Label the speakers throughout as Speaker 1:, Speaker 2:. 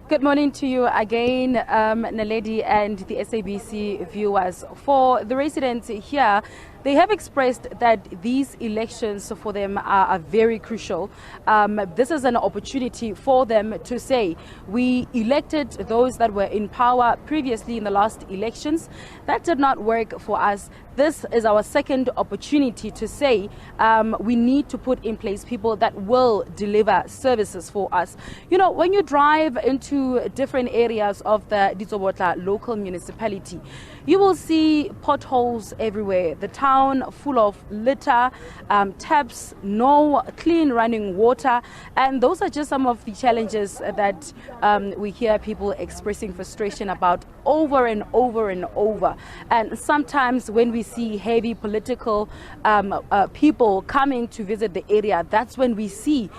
Speaker 1: Good morning to you again, Naledi and the SABC viewers. For the residents here, they have expressed that these elections for them are very crucial. This is an opportunity for them to say, we elected those that were in power previously in the last elections. That did not work for us. This is our second opportunity to say we need to put in place people that will deliver services for us. You know, when you drive into different areas of the Ditsobotla local municipality, you will see potholes everywhere. The town full of litter, taps, no clean running water. And those are just some of the challenges that we hear people expressing frustration about over and over and over. And sometimes when we see heavy political people coming to visit the area, that's when we see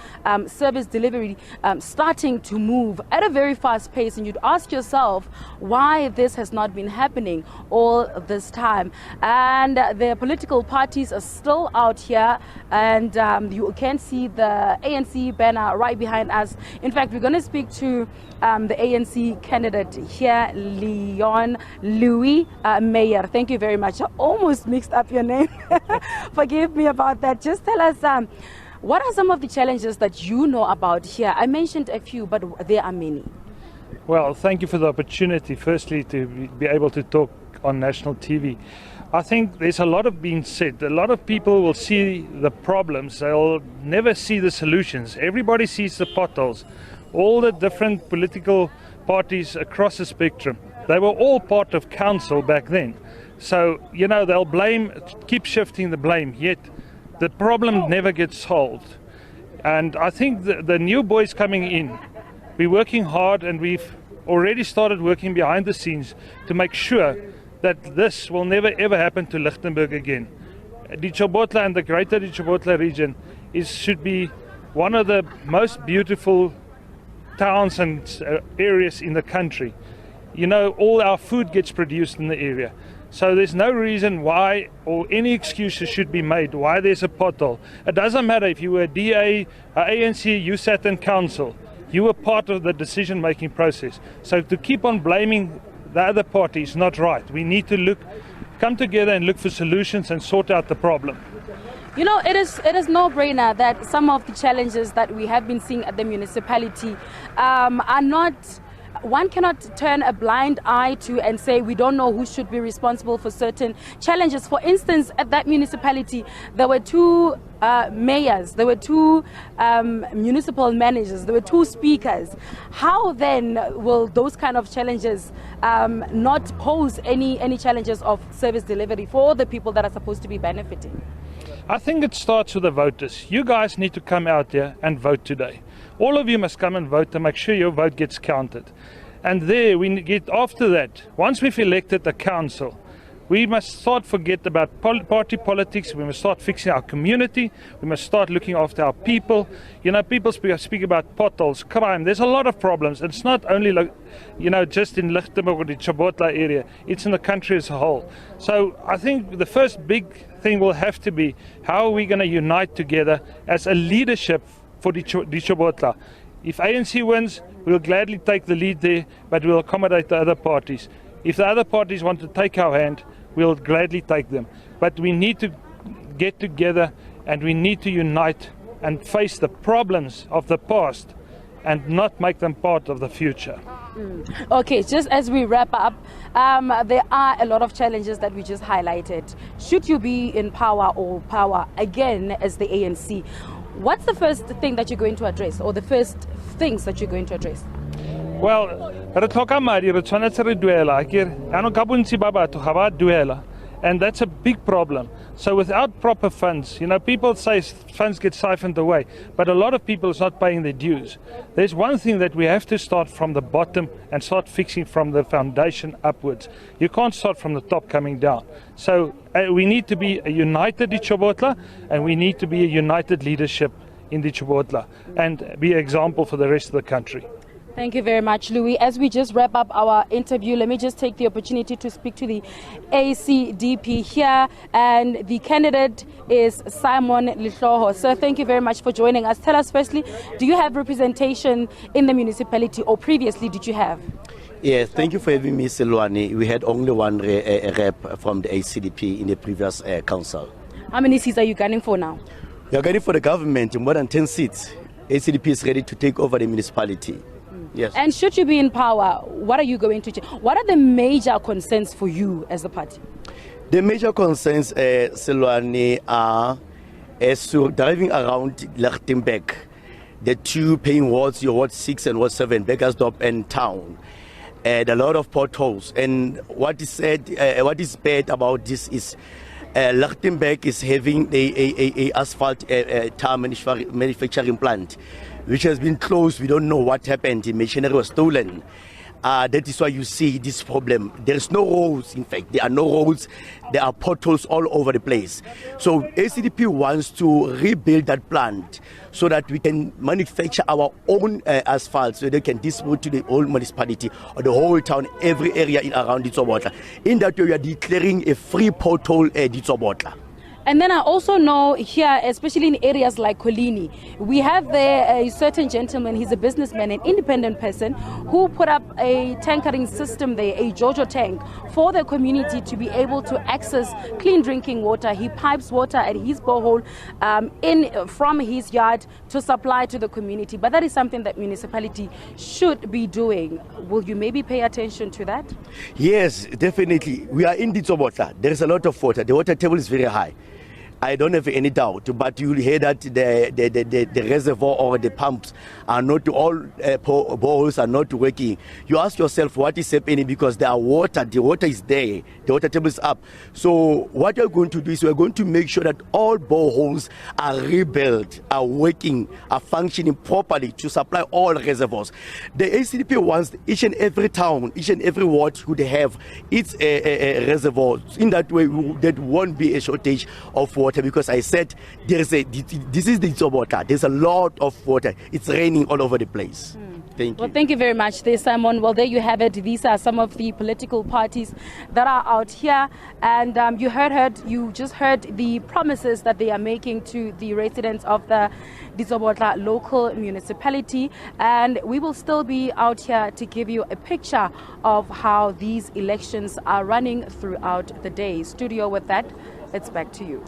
Speaker 1: service delivery starting to move at a very fast pace. And you'd ask yourself why this has not been happening all this time. And the political parties are still out here, and you can see the ANC banner right behind us. In fact, we're going to speak to the ANC candidate here, Leon Louis Mayer. Thank you very much. I almost mixed up your name. Forgive me about that. Just tell us, what are some of the challenges that you know about here? I mentioned a few, but there are many.
Speaker 2: Well, thank you for the opportunity, firstly, to be able to talk on national TV. I think there's a lot of being said. A lot of people will see the problems. They'll never see the solutions. Everybody sees the potholes. All the different political parties across the spectrum, they were all part of council back then. So, you know, they'll keep shifting the blame, yet the problem never gets solved. And I think the new boys coming in, we're working hard, and we've already started working behind the scenes to make sure that this will never ever happen to Lichtenburg again. Ditsobotla and the greater Ditsobotla region should be one of the most beautiful towns and areas in the country. You know, all our food gets produced in the area. So there's no reason why, or any excuses should be made why there's a pothole. It doesn't matter if you were a DA, ANC, you sat in council. You were part of the decision-making process. So to keep on blaming the other party is not right. We need to come together and look for solutions and sort out the problem.
Speaker 1: You know, it is no-brainer that some of the challenges that we have been seeing at the municipality are not. One cannot turn a blind eye to and say we don't know who should be responsible for certain challenges. For instance, at that municipality, there were two mayors, there were two municipal managers, there were two speakers. How then will those kind of challenges not pose any challenges of service delivery for the people that are supposed to be benefiting?
Speaker 2: I think it starts with the voters. You guys need to come out there and vote today. All of you must come and vote to make sure your vote gets counted. And there we get, after that, once we've elected the council, we must forget about party politics. We must start fixing our community. We must start looking after our people. You know, people speak about potholes, crime. There's a lot of problems. It's not only, just in Lichtenburg or the Ditsobotla area. It's in the country as a whole. So I think the first big thing will have to be, how are we going to unite together as a leadership for Ditsobotla? If ANC wins, we'll gladly take the lead there, but we'll accommodate the other parties. If the other parties want to take our hand, we'll gladly take them. But we need to get together, and we need to unite and face the problems of the past and not make them part of the future.
Speaker 1: Okay, just as we wrap up, there are a lot of challenges that we just highlighted. Should you be in power or power again as the ANC, what's the first thing that you're going to address, or the first things that you're going to address?
Speaker 2: Well, re tlhoka madi, re tshwanetse re duela. Yaanong ka bontsi ba batho ga ba duela, and that's a big problem. So without proper funds, you know, people say funds get siphoned away, but a lot of people is not paying their dues. There's one thing that we have to start from the bottom and start fixing from the foundation upwards. You can't start from the top coming down. So we need to be a united Ditsobotla, and we need to be a united leadership in Ditsobotla and be an example for the rest of the country.
Speaker 1: Thank you very much, Louis. As we just wrap up our interview, let me just take the opportunity to speak to the ACDP here. And the candidate is Simon Lihloho. Sir, thank you very much for joining us. Tell us firstly, do you have representation in the municipality, or previously did you have?
Speaker 3: Yes, thank you for having me, Sellwane. We had only one rep from the ACDP in the previous council.
Speaker 1: How many seats are you gunning for now?
Speaker 3: We are gunning for the government, more than 10 seats. ACDP is ready to take over the municipality. Yes.
Speaker 1: And should you be in power, what are you going to change? What are the major concerns for you as a party?
Speaker 3: The major concerns, Sellwane, are as to driving around Lichtenburg, the two paying wards, your Ward 6 and Ward 7, Beggersdorp and Town. A lot of potholes. And what is bad about this is Lichtenburg is having a asphalt tire manufacturing plant, which has been closed. We don't know what happened. The machinery was stolen. That is why you see this problem. There's no roads, in fact. There are no roads. There are potholes all over the place. So ACDP wants to rebuild that plant so that we can manufacture our own asphalt, so they can distribute to the whole municipality or the whole town, every area around Ditsobotla. In that way, we are declaring a free pothole Ditsobotla.
Speaker 1: And then I also know here, especially in areas like Kolini, we have there a certain gentleman, he's a businessman, an independent person, who put up a tankering system there, a Jojo tank, for the community to be able to access clean drinking water. He pipes water at his borehole from his yard to supply to the community. But that is something that municipality should be doing. Will you maybe pay attention to that?
Speaker 3: Yes, definitely. We are in Ditsobotla. There is a lot of water. The water table is very high. I don't have any doubt, but you'll hear that the reservoir or the pumps are not, all boreholes are not working. You ask yourself what is happening, because there are water, the water is there, the water table is up. So what we're going to do is we're going to make sure that all boreholes are rebuilt, are working, are functioning properly to supply all reservoirs. The ACDP wants each and every town, each and every ward would have its reservoir. In that way, there won't be a shortage of water, because I said this is the Ditsobotla. There's a lot of water. It's raining all over the place. Thank you.
Speaker 1: Well, thank you very much there, Simon. Well, there you have it. These are some of the political parties that are out here. And you just heard the promises that they are making to the residents of the Ditsobotla local municipality. And we will still be out here to give you a picture of how these elections are running throughout the day. Studio, with that, it's back to you.